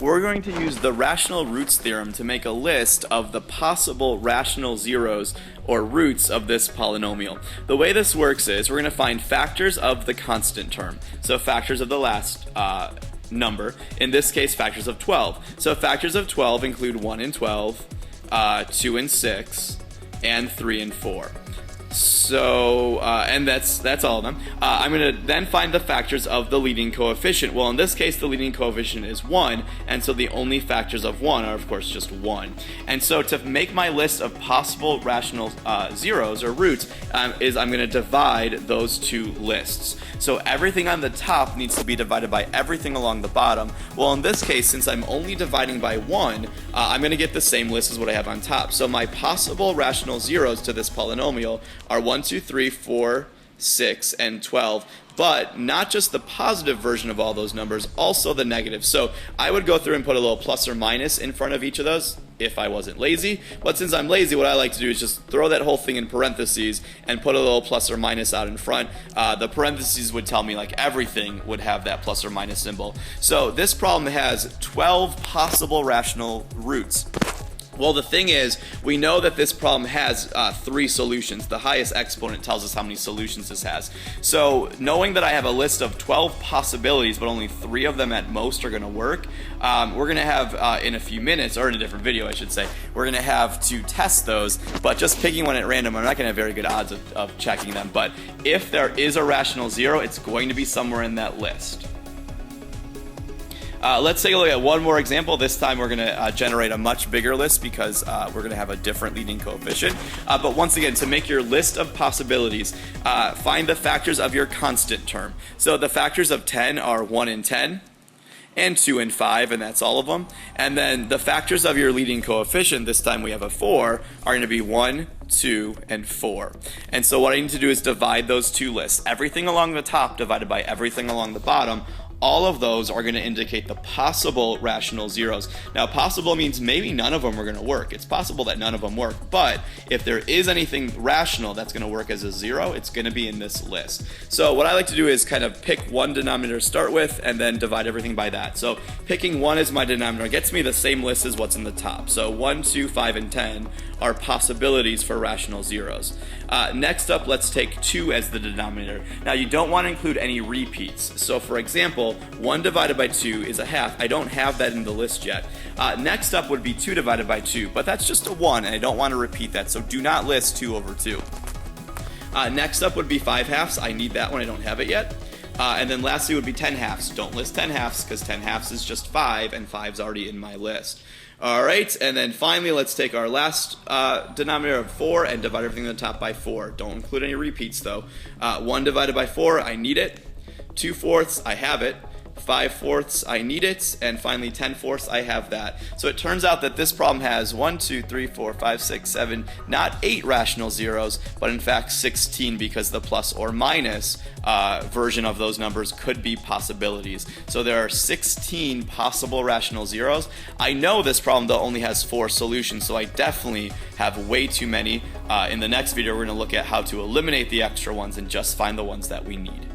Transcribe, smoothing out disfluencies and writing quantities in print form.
we're going to use the rational roots theorem to make a list of the possible rational zeros or roots of this polynomial. The way this works is we're going to find factors of the constant term, so factors of the last number, in this case factors of 12. So factors of 12 include 1 and 12, 2 and 6, and 3 and 4. So, and that's all of them. I'm going to then find the factors of the leading coefficient. Well, in this case, the leading coefficient is 1, and so the only factors of 1 are, of course, just 1. And so to make my list of possible rational zeros or roots, is I'm going to divide those two lists. So everything on the top needs to be divided by everything along the bottom. Well, in this case, since I'm only dividing by 1, I'm going to get the same list as what I have on top. So my possible rational zeros to this polynomial are 1, 2, 3, 4, 6, and 12, but not just the positive version of all those numbers, also the negative. So I would go through and put a little plus or minus in front of each of those if I wasn't lazy, but since I'm lazy, what I like to do is just throw that whole thing in parentheses and put a little plus or minus out in front. The parentheses would tell me like everything would have that plus or minus symbol. So this problem has 12 possible rational roots. Well, the thing is, we know that this problem has 3 solutions. The highest exponent tells us how many solutions this has. So knowing that I have a list of 12 possibilities, but only 3 of them at most are going to work, we're going to have in a few minutes, or in a different video I should say, we're going to have to test those, but just picking one at random, I'm not going to have very good odds of checking them. But if there is a rational zero, it's going to be somewhere in that list. Let's take a look at one more example. This time we're going to generate a much bigger list because we're going to have a different leading coefficient. But once again, to make your list of possibilities, find the factors of your constant term. So the factors of 10 are 1 and 10, and 2 and 5, and that's all of them. And then the factors of your leading coefficient, this time we have a 4, are going to be 1, 2, and 4. And so what I need to do is divide those two lists. Everything along the top divided by everything along the bottom. All of those are going to indicate the possible rational zeros. Now, possible means maybe none of them are going to work. It's possible that none of them work, but if there is anything rational that's going to work as a zero, it's going to be in this list. So what I like to do is kind of pick one denominator to start with and then divide everything by that. So picking 1 as my denominator gets me the same list as what's in the top. So 1, 2, 5, and 10 are possibilities for rational zeros. Next up, let's take 2 as the denominator. Now, you don't want to include any repeats. So for example, 1 divided by 2 is a half. I don't have that in the list yet. Next up would be 2 divided by 2, but that's just a 1, and I don't want to repeat that, so do not list 2 over 2. Next up would be 5 halves. I need that one. I don't have it yet. And then lastly would be 10 halves. Don't list 10 halves because 10 halves is just 5, and 5's already in my list. Alright, and then finally let's take our last denominator of 4 and divide everything on the top by 4. Don't include any repeats though. 1 divided by 4, I need it. 2/4, I have it. 5/4, I need it, and finally 10/4, I have that. So it turns out that this problem has 1, 2, 3, 4, 5, 6, 7, not 8 rational zeros, but in fact 16 because the plus or minus version of those numbers could be possibilities. So there are 16 possible rational zeros. I know this problem though only has 4 solutions, so I definitely have way too many. In the next video we're going to look at how to eliminate the extra ones and just find the ones that we need.